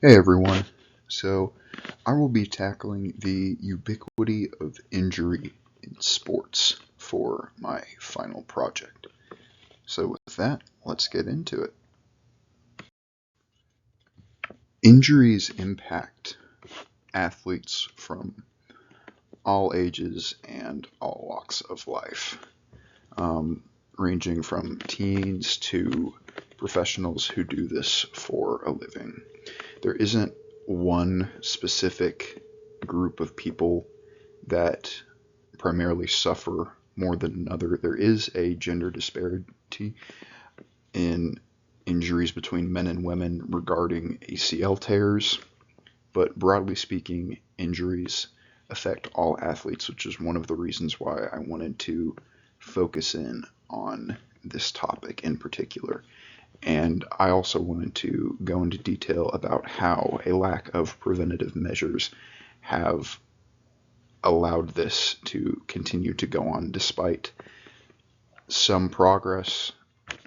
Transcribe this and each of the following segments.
Hey everyone. So, I will be tackling the ubiquity of injury in sports for my final project. So, with that, let's get into it. Injuries impact athletes from all ages and all walks of life, um, ranging from teens to professionals who do this for a living. There isn't one specific group of people that primarily suffer more than another. There is a gender disparity in injuries between men and women regarding ACL tears, but broadly speaking, injuries affect all athletes, which is one of the reasons why I wanted to focus in on this topic in particular. And I also wanted to go into detail about how a lack of preventative measures have allowed this to continue to go on despite some progress.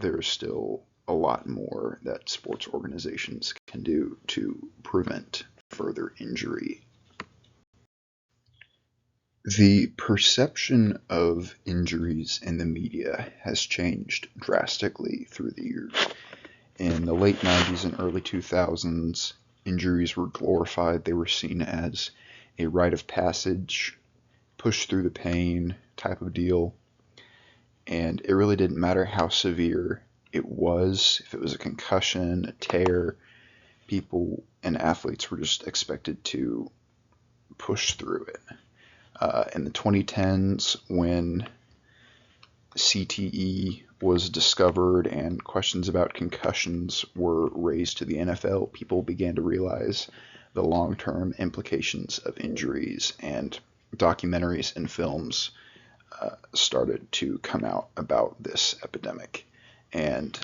There's still a lot more that sports organizations can do to prevent further injury. The perception of injuries in the media has changed drastically through the years. In the late 90s and early 2000s, injuries were glorified. They were seen as a rite of passage, push through the pain type of deal. And it really didn't matter how severe it was. If it was a concussion, a tear, people and athletes were just expected to push through it. In the 2010s, when CTE was discovered and questions about concussions were raised to the NFL, people began to realize the long-term implications of injuries, and documentaries and films started to come out about this epidemic. And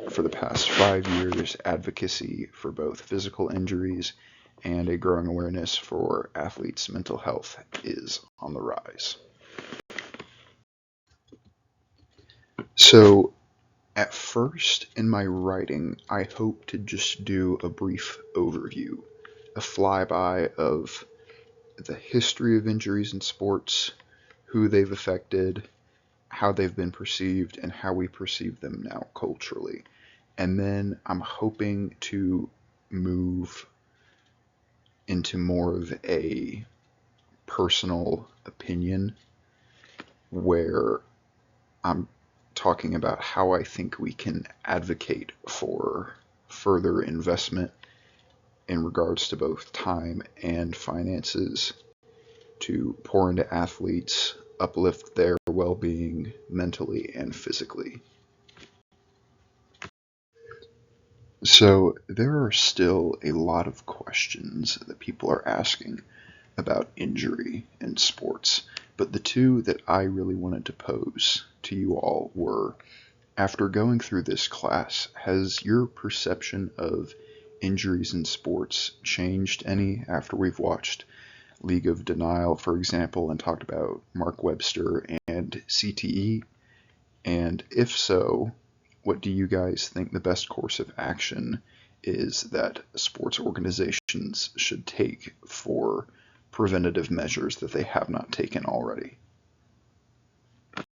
for the past 5 years, advocacy for both physical injuries and a growing awareness for athletes' mental health is on the rise. So, at first in my writing, I hope to just do a brief overview, a flyby of the history of injuries in sports, who they've affected, how they've been perceived, and how we perceive them now culturally. And then I'm hoping to move into more of a personal opinion where I'm talking about how I think we can advocate for further investment in regards to both time and finances to pour into athletes, uplift their well-being mentally and physically. So there are still a lot of questions that people are asking about injury in sports, but the two that I really wanted to pose to you all were, after going through this class, has your perception of injuries in sports changed any after we've watched League of Denial, for example, and talked about Mark Webster and CTE? And if so, what do you guys think the best course of action is that sports organizations should take for preventative measures that they have not taken already?